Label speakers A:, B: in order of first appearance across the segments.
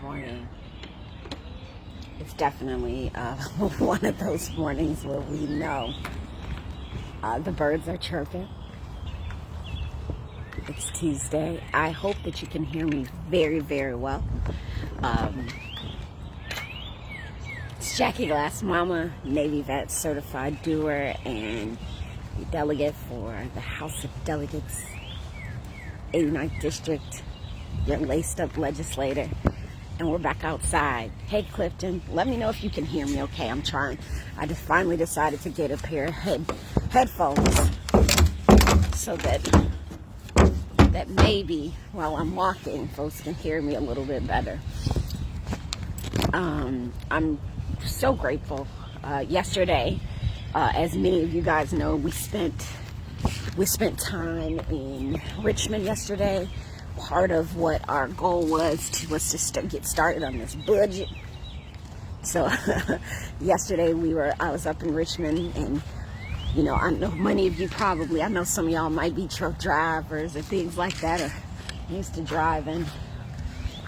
A: morning. It's definitely one of those mornings where we know the birds are chirping. It's Tuesday. I hope that you can hear me very, very well. It's Jackie Glass Mama, Navy vet, certified doer, and delegate for the House of Delegates, 89th District, your laced up legislator. And we're back outside. Hey Clifton, let me know if you can hear me okay. I'm trying. I just finally decided to get a pair of headphones so that maybe while I'm walking, folks can hear me a little bit better. I'm so grateful. Yesterday, as many of you guys know, we spent time in Richmond yesterday. Part of what our goal was to get started on this budget. So yesterday I was up in Richmond, and I know many of you I know some of y'all might be truck drivers and things like that, or used to driving.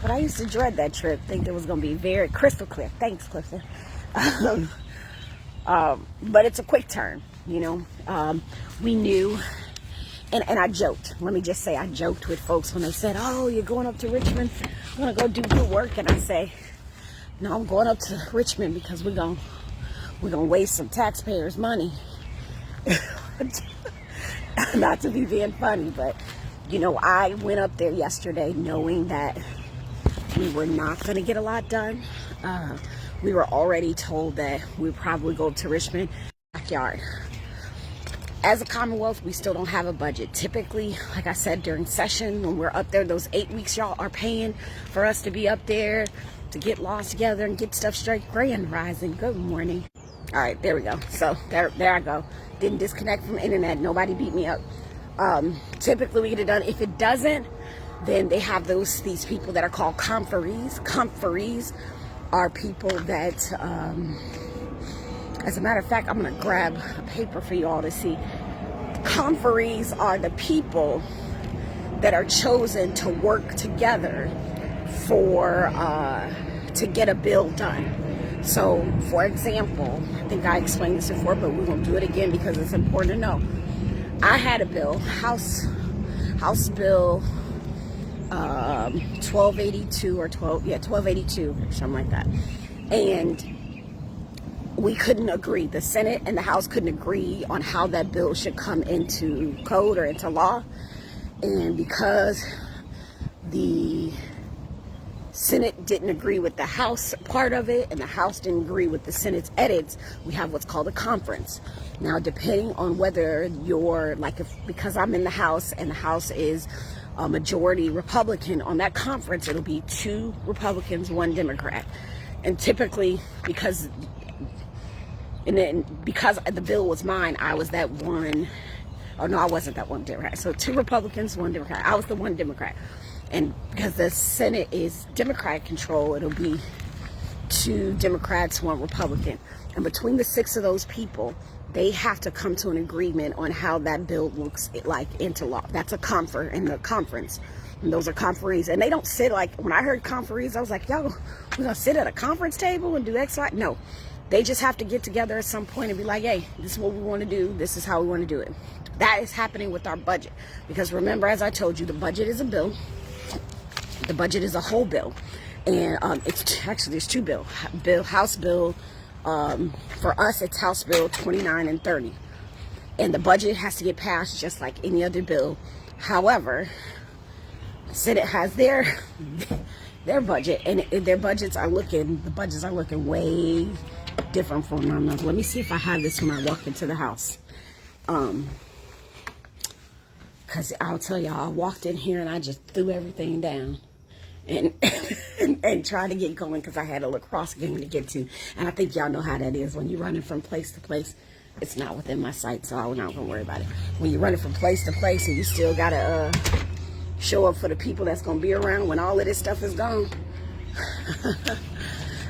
A: But I used to dread that trip, think it was going to be very crystal clear. Thanks, Clifton. But it's a quick turn, we knew. And I joked. Let me just say, I joked with folks when they said, "Oh, you're going up to Richmond? I'm gonna go do good work." And I say, "No, I'm going up to Richmond because we're gonna waste some taxpayers' money." Not to be being funny, but I went up there yesterday knowing that we were not gonna get a lot done. We were already told that we'd probably go to Richmond backyard. As a Commonwealth, we still don't have a budget. Typically, like I said, during session, when we're up there, those 8 weeks y'all are paying for us to be up there, to get lost together and get stuff straight. Grand rising. Good morning. All right, there we go. So there I go. Didn't disconnect from internet. Nobody beat me up. Typically, we get it done. If it doesn't, then they have these people that are called conferees. Conferees are people that... as a matter of fact, I'm going to grab a paper for you all to see. Conferees are the people that are chosen to work together to get a bill done. So, for example, I think I explained this before, but we're going to do it again because it's important to know. I had a bill, House Bill 1282 or 1282 or something like that. And we couldn't agree. The Senate and the House couldn't agree on how that bill should come into code or into law. And because the Senate didn't agree with the House part of it, and the House didn't agree with the Senate's edits, we have what's called a conference. Now, depending on whether because I'm in the House and the House is a majority Republican, on that conference, it'll be 2 Republicans, 1 Democrat. And typically, because the bill was mine, I was that one. Oh no, I wasn't that one Democrat. So 2 Republicans, 1 Democrat. I was the 1 Democrat. And because the Senate is Democrat control, it'll be 2 Democrats, 1 Republican. And between the 6 of those people, they have to come to an agreement on how that bill looks like into law. That's a in the conference. And those are conferees. And they don't sit when I heard conferees, I was like, yo, we're going to sit at a conference table and do X, Y? No. They just have to get together at some point and be like, hey, this is what we want to do. This is how we want to do it. That is happening with our budget. Because remember, as I told you, the budget is a bill. The budget is a whole bill. And there's 2 bills. House Bill, for us, it's House Bill 29 and 30. And the budget has to get passed just like any other bill. However, the Senate has their budget, and the budgets are looking way different from one another. Let me see if I have this when I walk into the house. Because I'll tell y'all, I walked in here and I just threw everything down and and tried to get going because I had a lacrosse game to get to. And I think y'all know how that is when you're running from place to place. It's not within my sight, so I'm not going to worry about it. When you're running from place to place and you still got to show up for the people that's going to be around when all of this stuff is gone.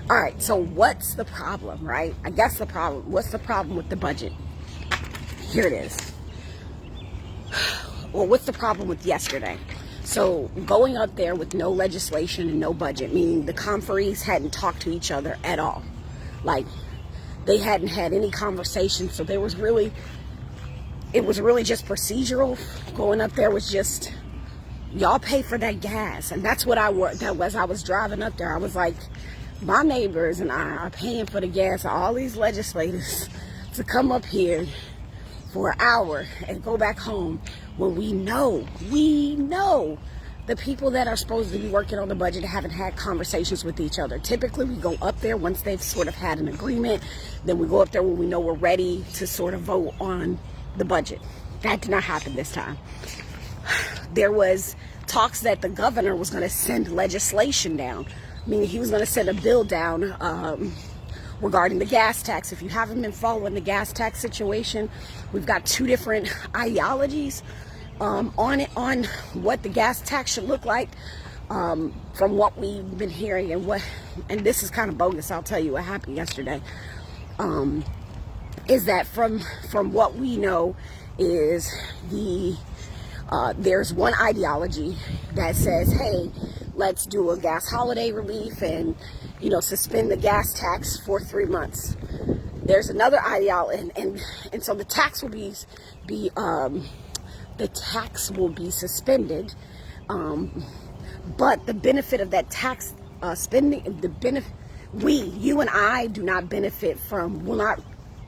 A: All right, so what's the problem, right? I guess what's the problem with the budget? Here it is. Well, what's the problem with yesterday? So going up there with no legislation and no budget, meaning the conferees hadn't talked to each other at all. Like, they hadn't had any conversation. So it was really just procedural. Going up there was just, y'all pay for that gas. And that's what I was driving up there. I was like, my neighbors and I are paying for the gas of all these legislators to come up here for an hour and go back home, when we know the people that are supposed to be working on the budget haven't had conversations with each other. Typically, we go up there once they've sort of had an agreement. Then we go up there when we know we're ready to sort of vote on the budget. That did not happen this time. There was talks that the governor was going to send legislation down, meaning he was going to send a bill down regarding the gas tax. If you haven't been following the gas tax situation, we've got two different ideologies on what the gas tax should look like, from what we've been hearing, and this is kind of bogus. I'll tell you what happened yesterday. Is that from what we know is there's one ideology that says, hey, let's do a gas holiday relief and suspend the gas tax for 3 months. There's another ideology, and so the tax will be suspended, but the benefit of that tax spending, you and I will not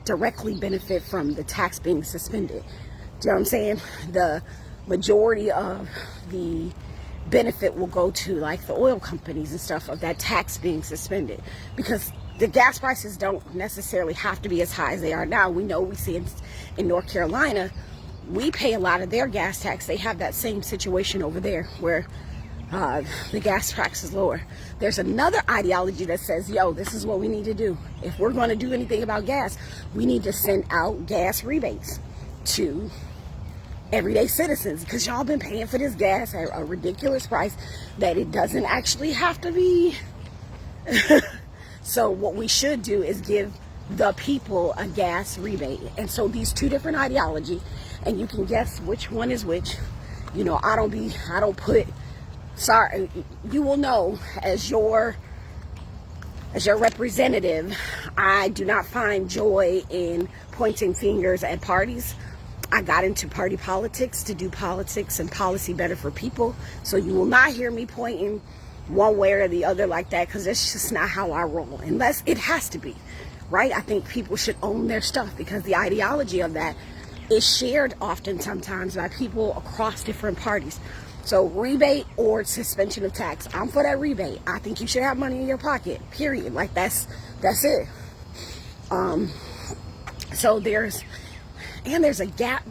A: directly benefit from the tax being suspended. Do you know what I'm saying? The majority of the benefit will go to like the oil companies and stuff of that tax being suspended, because the gas prices don't necessarily have to be as high as they are now. We see in North Carolina, we pay a lot of their gas tax. They have that same situation over there where the gas tax is lower. There's another ideology that says, yo, this is what we need to do. If we're going to do anything about gas, we need to send out gas rebates to everyday citizens, because y'all been paying for this gas at a ridiculous price that it doesn't actually have to be. So what we should do is give the people a gas rebate. And so these two different ideology, and you can guess which one is which. You will know as your representative, I do not find joy in pointing fingers at parties. I got into party politics to do politics and policy better for people. So you will not hear me pointing one way or the other like that, because that's just not how I roll, unless it has to be, right? I think people should own their stuff, because the ideology of that is shared often sometimes by people across different parties. So rebate or suspension of tax, I'm for that rebate. I think you should have money in your pocket, period. Like that's it. So there's a gap.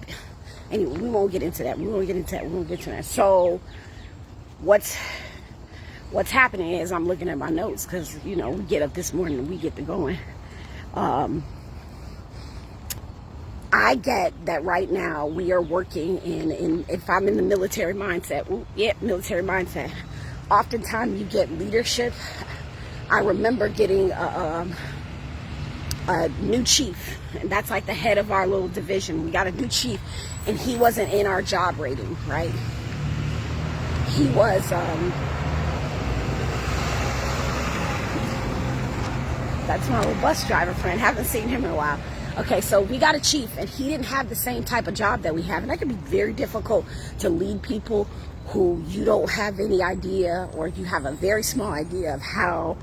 A: Anyway, we won't get into that. So what's happening is I'm looking at my notes, because we get up this morning and we get to going. I get that right now we are working in if I'm in the military mindset, oftentimes you get leadership. I remember getting a new chief, and that's like the head of our little division. We got a new chief, and he wasn't in our job rating, right? He was that's my little bus driver friend. Haven't seen him in a while. Okay, so we got a chief, and he didn't have the same type of job that we have, and that can be very difficult to lead people who you don't have any idea, or you have a very small idea of how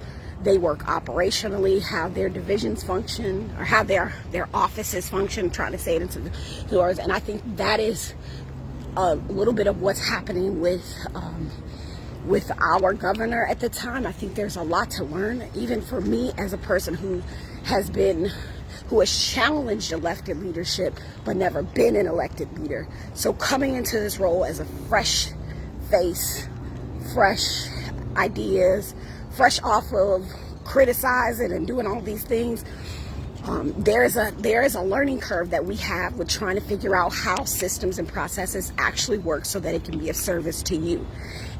A: they work operationally, how their divisions function, or how their offices function. I'm trying to say it into the words, and I think that is a little bit of what's happening with our governor at the time. I think there's a lot to learn, even for me as a person who has challenged elected leadership but never been an elected leader. So coming into this role as a fresh face, fresh ideas, fresh off of criticizing and doing all these things, there is a learning curve that we have with trying to figure out how systems and processes actually work so that it can be of service to you.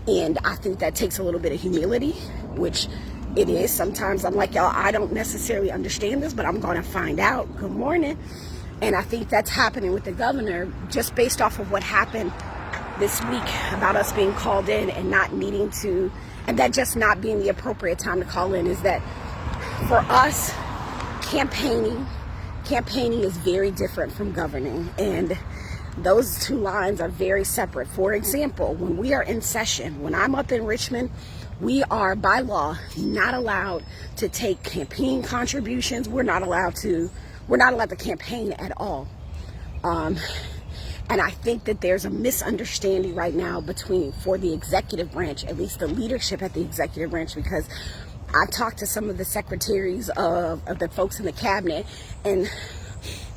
A: And I think that takes a little bit of humility, which it is. Sometimes I'm like, y'all, I don't necessarily understand this, but I'm going to find out. Good morning. And I think that's happening with the governor, just based off of what happened this week about us being called in and not needing to, and that just not being the appropriate time to call in, is that for us, campaigning is very different from governing, and those two lines are very separate. For example, when we are in session, when I'm up in Richmond, we are by law not allowed to take campaign contributions. We're not allowed to campaign at all. And I think that there's a misunderstanding right now for the executive branch, at least the leadership at the executive branch, because I've talked to some of the secretaries of the folks in the cabinet, and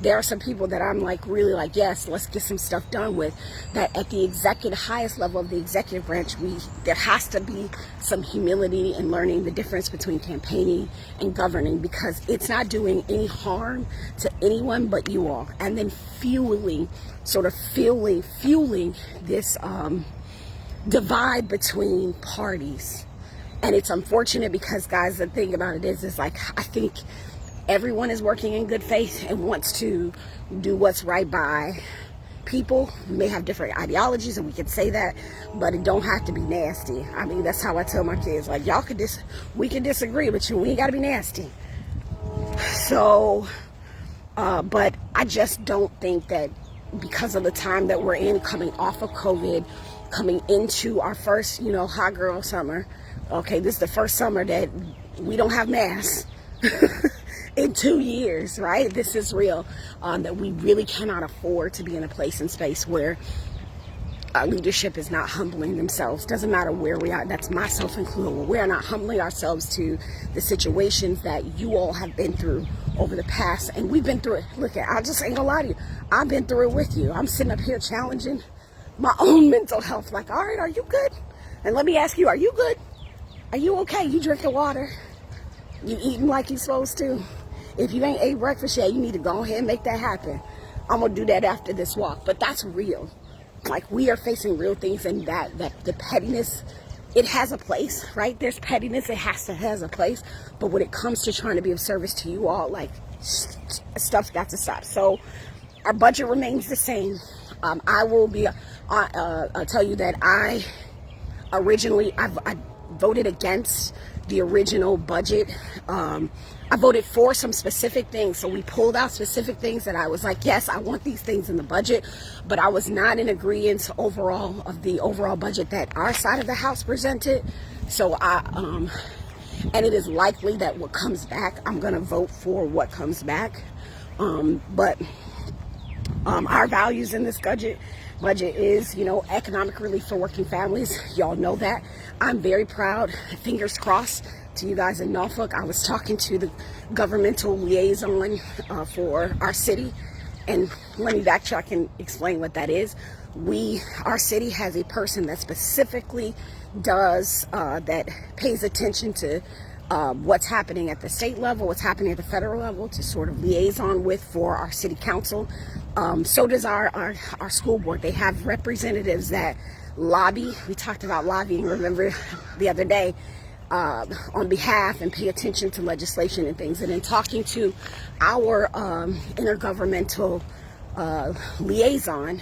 A: there are some people that I'm really yes, let's get some stuff done with. That at the highest level of the executive branch, there has to be some humility in learning the difference between campaigning and governing, because it's not doing any harm to anyone but you all. And then fueling this divide between parties. And it's unfortunate because, guys, the thing about it is I think everyone is working in good faith and wants to do what's right by people. We may have different ideologies, and we can say that, but it don't have to be nasty. I mean, that's how I tell my kids, we can disagree, but we ain't got to be nasty. So, but I just don't think that because of the time that we're in, coming off of COVID, coming into our first, hot girl summer. Okay, this is the first summer that we don't have masks. In 2 years, right? This is real. That we really cannot afford to be in a place and space where our leadership is not humbling themselves. Doesn't matter where we are. That's myself included. We are not humbling ourselves to the situations that you all have been through over the past, and we've been through it. Look, I just ain't gonna lie to you. I've been through it with you. I'm sitting up here challenging my own mental health. All right, are you good? And let me ask you, are you good? Are you okay? You drinking water? You eating like you're supposed to? If you ain't ate breakfast yet, you need to go ahead and make that happen. I'm going to do that after this walk. But that's real. We are facing real things, and that the pettiness, it has a place, right? There's pettiness. It has a place. But when it comes to trying to be of service to you all, stuff's got to stop. So our budget remains the same. I will be, I'll tell you that I voted against the original budget. I voted for some specific things. So we pulled out specific things that I was yes, I want these things in the budget, but I was not in agreement overall of the overall budget that our side of the house presented. So and it is likely that what comes back, I'm going to vote for what comes back. But our values in this budget is, economic relief for working families. Y'all know that. I'm very proud, fingers crossed, to you guys in Norfolk. I was talking to the governmental liaison for our city, and let me backtrack and explain what that is. Our city has a person that specifically that pays attention to what's happening at the state level, what's happening at the federal level, to sort of liaison with for our city council. So does our school board. They have representatives that lobby. We talked about lobbying, remember, the other day, on behalf and pay attention to legislation and things. And in talking to our intergovernmental liaison,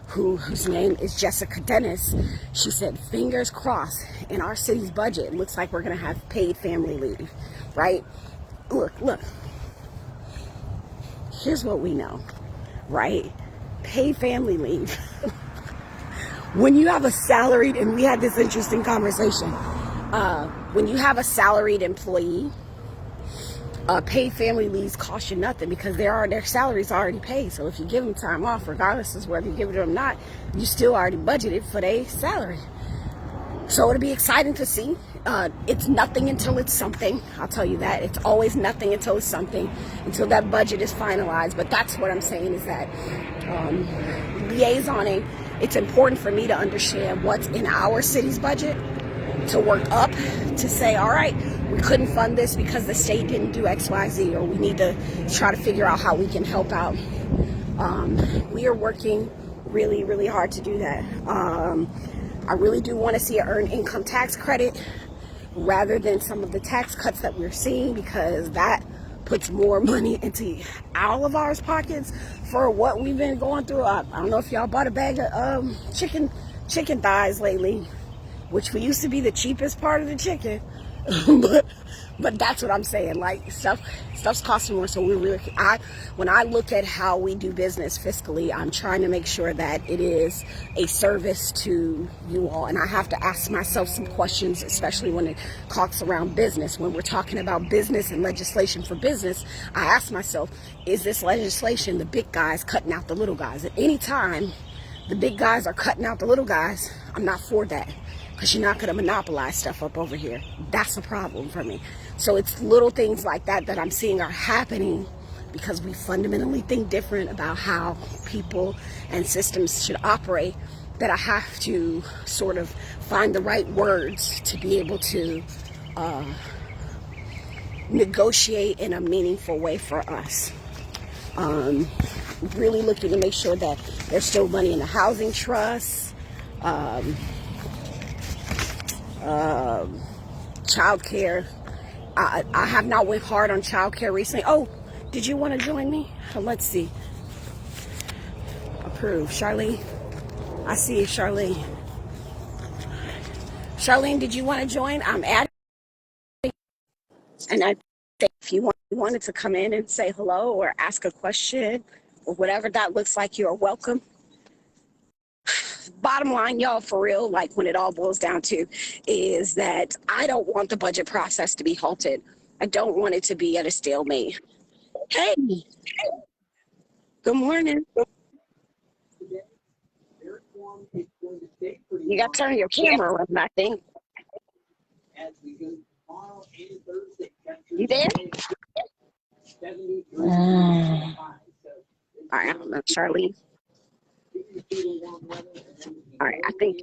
A: whose name is Jessica Dennis, she said, fingers crossed, in our city's budget, it looks like we're going to have paid family leave, right? Look, here's what we know, right? Paid family leave. When you have a salaried, and we had this interesting conversation, when you have a salaried employee, paid family leaves cost you nothing because their salaries already paid. So if you give them time off, regardless of whether you give it to them or not, you still already budgeted for their salary. So it'll be exciting to see. It's nothing until it's something. I'll tell you that. It's always nothing until it's something, until that budget is finalized. But that's what I'm saying, is that liaisoning, it's important for me to understand what's in our city's budget, to work up, to say, all right, we couldn't fund this because the state didn't do X, Y, Z, or we need to try to figure out how we can help out. We are working really, really hard to do that. I really do want to see an earned income tax credit rather than some of the tax cuts that we're seeing, because that puts more money into all of our pockets for what we've been going through. I don't know if y'all bought a bag of chicken chicken thighs lately, which we used to be the cheapest part of the chicken. but that's what I'm saying. Like stuff's costing more. So when I look at how we do business fiscally, I'm trying to make sure that it is a service to you all. And I have to ask myself some questions, especially when it talks around business. When we're talking about business and legislation for business, I ask myself, is this legislation the big guys cutting out the little guys? At any time the big guys are cutting out the little guys, I'm not for that. Because you're not going to monopolize stuff up over here. That's a problem for me. So it's little things like that that I'm seeing are happening because we fundamentally think different about how people and systems should operate, that I have to sort of find the right words to be able to negotiate in a meaningful way for us. Really looking to make sure that there's still money in the housing trust, child care. I have not went hard on child care recently. Oh, did you want to join me? Let's see. Approve. Charlene. I see you, Charlene. Charlene, did you want to join? I'm adding. And I think if you wanted to come in and say hello or ask a question or whatever that looks like, you're welcome. Bottom line, y'all, for real, like when it all boils down to, is that I don't want the budget process to be halted. I don't want it to be at a stalemate. Hey, good morning. You got to turn your camera around, I think. You there? All right, I don't know, Charlene. All right, I think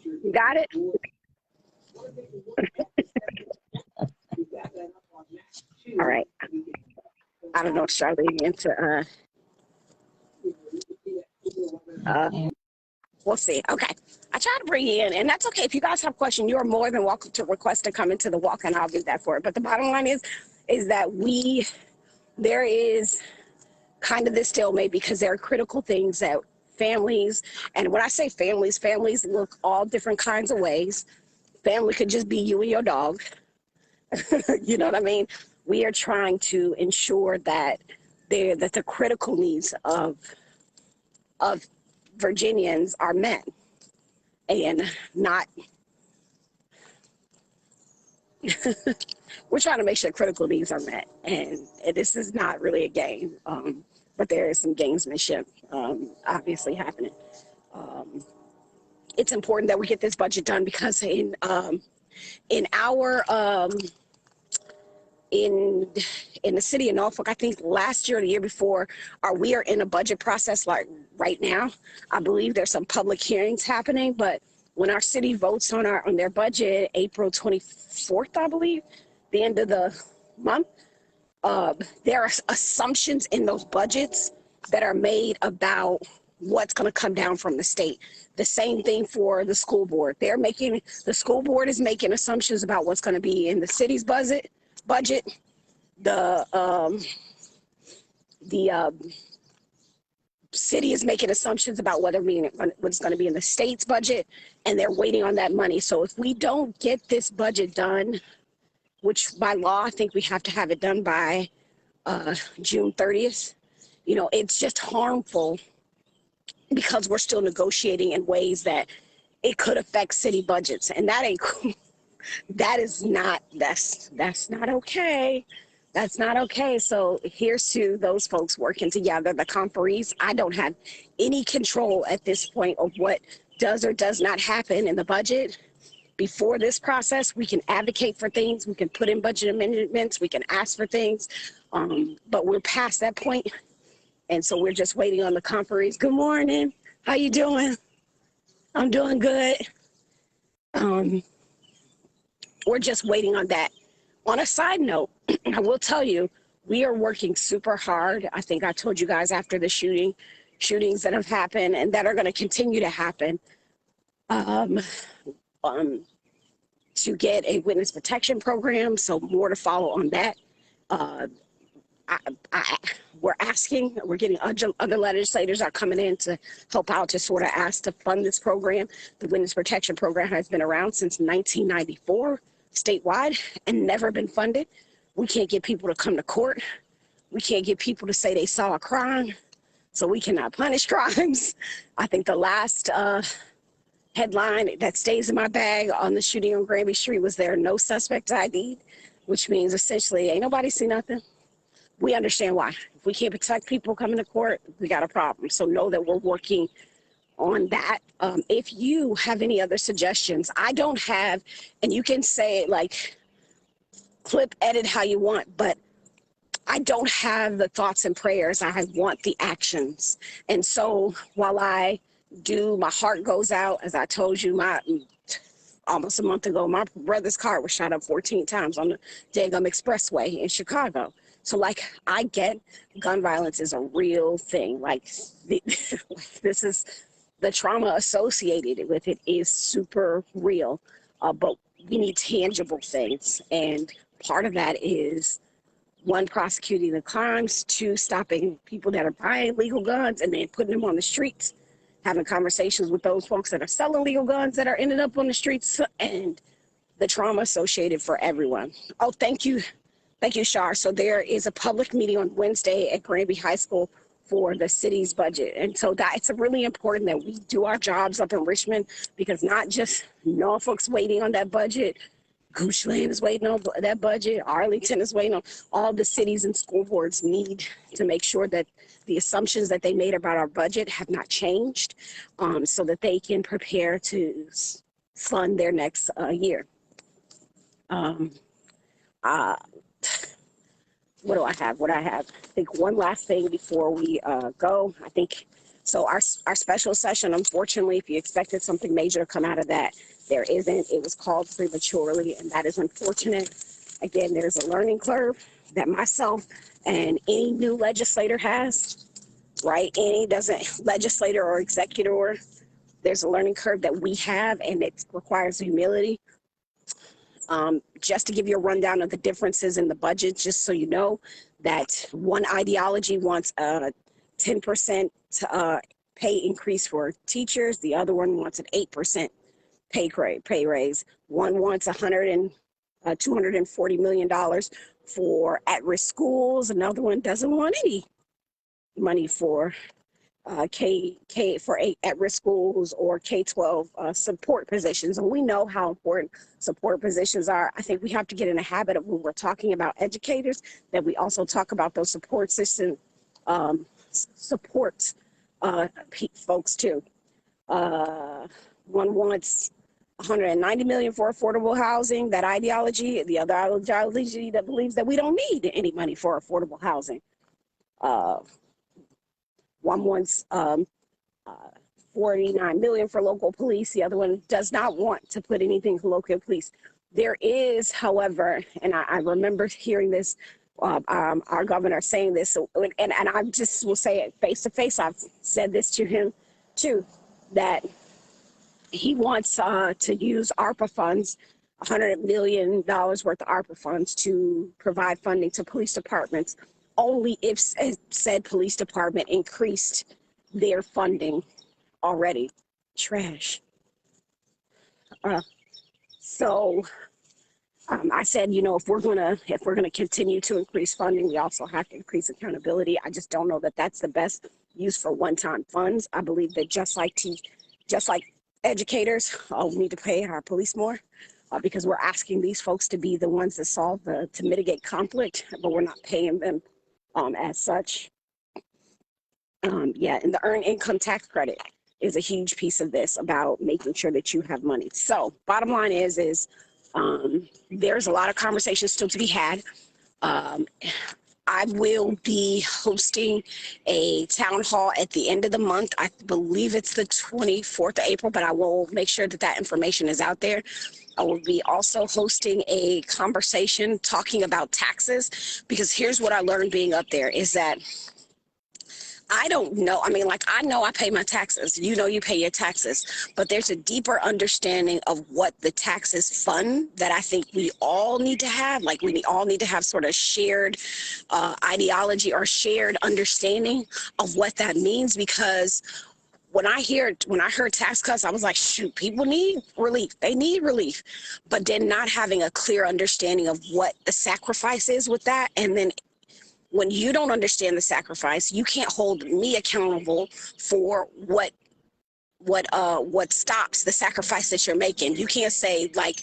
A: you got it. All right. I don't know if Charlene into we'll see. Okay. I try to bring you in, and that's okay. If you guys have questions, you're more than welcome to request to come into the walk, and I'll do that for it. But the bottom line is that there is kind of this stalemate because there are critical things that families, and when I say families look all different kinds of ways. Family could just be you and your dog. You know what I mean? We are trying to ensure that the critical needs of Virginians are met, and not we're trying to make sure critical needs are met, and this is not really a game, but there is some gamesmanship obviously happening. It's important that we get this budget done because in our in the city of Norfolk, I think last year or the year before, we are in a budget process like right now. I believe there's some public hearings happening, but when our city votes on their budget, April 24th, I believe, the end of the month, there are assumptions in those budgets that are made about what's going to come down from the state. The same thing for the school board. The school board is making assumptions about what's going to be in the city's budget. The city is making assumptions about what's going to be in the state's budget, and they're waiting on that money. So if we don't get this budget done, which by law I think we have to have it done by June 30th, it's just harmful because we're still negotiating in ways that it could affect city budgets, and that's not okay. That's not okay. So here's to those folks working together, the conferees. I don't have any control at this point of what does or does not happen in the budget. Before this process, we can advocate for things, we can put in budget amendments, we can ask for things, but we're past that point, and so we're just waiting on the conferees. Good morning. How you doing? I'm doing good. We're just waiting on that. On a side note, I will tell you, we are working super hard. I think I told you guys after the shootings that have happened and that are going to continue to happen, to get a witness protection program. So more to follow on that. I, we're getting other legislators are coming in to help out to sort of ask to fund this program. The Witness Protection Program has been around since 1994 statewide and never been funded. We can't get people to come to court. We can't get people to say they saw a crime, so we cannot punish crimes. I think the last headline that stays in my bag on the shooting on Granby Street was there no suspects ID'd, which means essentially ain't nobody see nothing. We understand why. If we can't protect people coming to court, we got a problem. So know that we're working on that. If you have any other suggestions, I don't have, and you can say it like clip edit how you want, but I don't have the thoughts and prayers. I want the actions. And so while my heart goes out, as I told you, almost a month ago, my brother's car was shot up 14 times on the Dagum Expressway in Chicago. So like, I get gun violence is a real thing. Like this is the trauma associated with it is super real, but we need tangible things. And part of that is, one, prosecuting the crimes, two, stopping people that are buying legal guns and then putting them on the streets, having conversations with those folks that are selling legal guns that are ending up on the streets, and the trauma associated for everyone. Oh, thank you. Thank you, Shar. So there is a public meeting on Wednesday at Granby High School for the city's budget. And so that it's really important that we do our jobs up in Richmond, because not just Norfolk's waiting on that budget, Goochland is waiting on that budget, Arlington is waiting on, all the cities and school boards need to make sure that the assumptions that they made about our budget have not changed, so that they can prepare to fund their next year. What do I have? I think one last thing before we go. I think so. Our special session, unfortunately, if you expected something major to come out of that, there isn't. It was called prematurely, and that is unfortunate. Again, there's a learning curve that myself and any new legislator has, right? Any legislator or executor, there's a learning curve that we have, and it requires humility. Just to give you a rundown of the differences in the budget, just so you know, that one ideology wants a 10% pay increase for teachers. The other one wants an 8% pay raise. One wants $240 million for at-risk schools. Another one doesn't want any money for at-risk schools or K-12 support positions. And we know how important support positions are. I think we have to get in the habit of, when we're talking about educators, that we also talk about those support system folks too. One wants $190 million for affordable housing, that ideology. The other ideology that believes that we don't need any money for affordable housing. One wants $49 million for local police. The other one does not want to put anything for local police. There is, however, and I remember hearing this, our governor saying this, and I just will say it face to face. I've said this to him too, that he wants to use ARPA funds, $100 million worth of ARPA funds, to provide funding to police departments, only if said police department increased their funding already. Trash. So I said, if we're gonna continue to increase funding, we also have to increase accountability. I just don't know that that's the best use for one-time funds. I believe that just like educators, we need to pay our police more, because we're asking these folks to be the ones that to mitigate conflict, but we're not paying them as such. And the earned income tax credit is a huge piece of this, about making sure that you have money. So bottom line is there's a lot of conversations still to be had. I will be hosting a town hall at the end of the month. I believe it's the 24th of April, but I will make sure that information is out there. I will be also hosting a conversation talking about taxes, because here's what I learned being up there, is that I don't know. I mean, like, I know I pay my taxes. You know, you pay your taxes. But there's a deeper understanding of what the taxes fund that I think we all need to have. Like, we all need to have sort of shared ideology or shared understanding of what that means. Because when I heard tax cuts, I was like, shoot, people need relief. They need relief. But then not having a clear understanding of what the sacrifice is with that. And then when you don't understand the sacrifice, you can't hold me accountable for what stops the sacrifice that you're making. You can't say, like,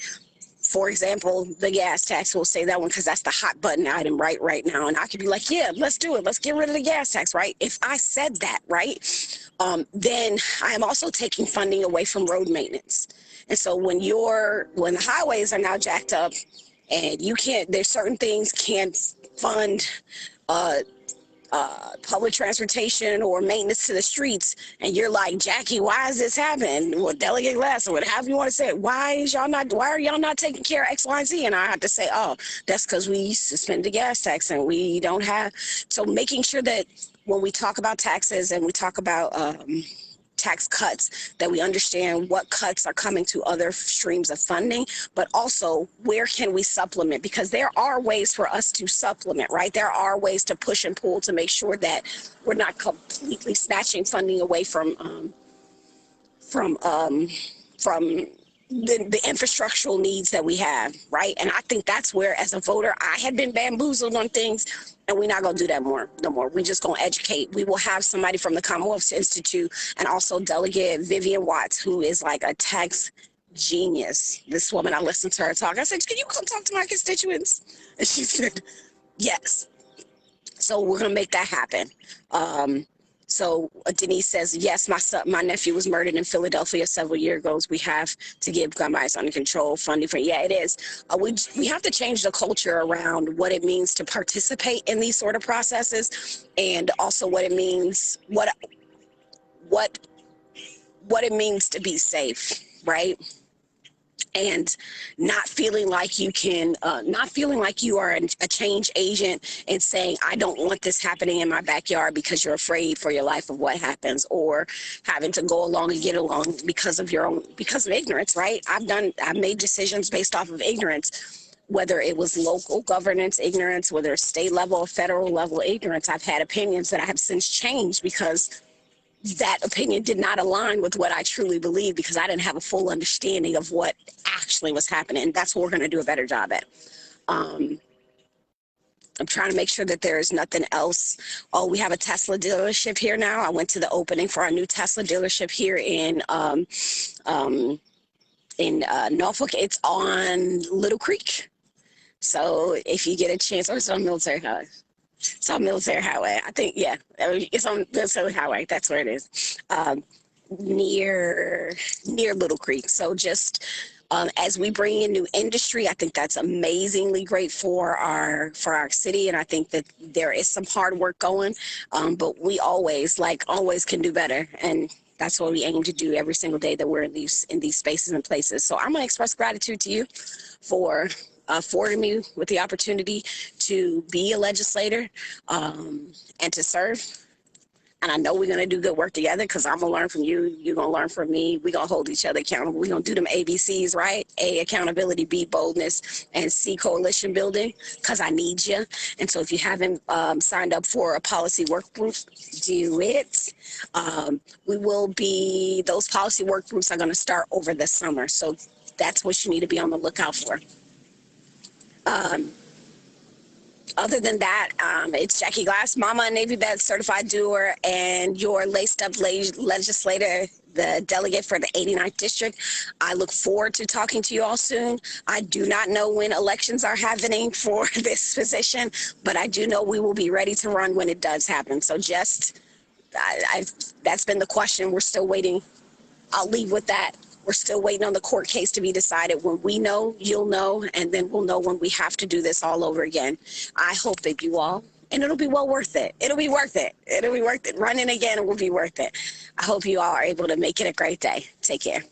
A: for example, the gas tax. We'll say that one because that's the hot button item right now. And I could be like, yeah, let's do it. Let's get rid of the gas tax, right? If I said that, right, then I am also taking funding away from road maintenance. And so when the highways are now jacked up, and there's certain things can't fund public transportation or maintenance to the streets, and you're like, Jackie, why is this happening? Or Delegate Les, or whatever you want to say, why are y'all not taking care of X, Y, and Z? And I have to say, oh, that's because we suspended the gas tax and we don't have. So making sure that when we talk about taxes and we talk about tax cuts, that we understand what cuts are coming to other streams of funding, but also where can we supplement? Because there are ways for us to supplement, right? There are ways to push and pull to make sure that we're not completely snatching funding away from the infrastructural needs that we have, right? And I think that's where, as a voter, I had been bamboozled on things, and we're not going to do that no more. We're just going to educate. We will have somebody from the Commonwealth Institute, and also Delegate Vivian Watts, who is like a tax genius. This woman, I listened to her talk. I said, can you come talk to my constituents? And she said, yes. So we're going to make that happen. So Denise says, yes, my nephew was murdered in Philadelphia several years ago. We have to give gun violence under control funding for. Yeah, it is. We have to change the culture around what it means to participate in these sort of processes, and also what it means, what it means to be safe, right? And not feeling like you are a change agent and saying, I don't want this happening in my backyard because you're afraid for your life of what happens, or having to go along and get along because of ignorance, right? I've made decisions based off of ignorance, whether it was local governance ignorance, whether it's state level or federal level ignorance. I've had opinions that I have since changed because that opinion did not align with what I truly believe, because I didn't have a full understanding of what actually was happening. And that's what we're going to do a better job at. I'm trying to make sure that there is nothing else. Oh, we have a Tesla dealership here now. I went to the opening for our new Tesla dealership here in Norfolk. It's on Little Creek. So if you get a chance, or it's on Military Highway. It's on Military Highway. I think, yeah, it's on Military Highway. That's where it is, near Little Creek. So just as we bring in new industry, I think that's amazingly great for our city, and I think that there is some hard work going, but we always can do better, and that's what we aim to do every single day that we're in these spaces and places. So I'm going to express gratitude to you for affording me with the opportunity to be a legislator and to serve. And I know we're going to do good work together, because I'm going to learn from you. You're going to learn from me. We're going to hold each other accountable. We're going to do them ABCs, right? A, accountability, B, boldness, and C, coalition building, because I need you. And so if you haven't signed up for a policy work group, do it. Those policy work groups are going to start over the summer. So that's what you need to be on the lookout for. Other than that, it's Jackie Glass, Mama and Navy Vet certified doer, and your laced up legislator, the delegate for the 89th district. I look forward to talking to you all soon. I do not know when elections are happening for this position, but I do know we will be ready to run when it does happen. So that's been the question. We're still waiting. I'll leave with that. We're still waiting on the court case to be decided. When we know, you'll know, and then we'll know when we have to do this all over again. I hope that you all, and it'll be well worth it. It'll be worth it. It'll be worth it. Running again will be worth it. I hope you all are able to make it a great day. Take care.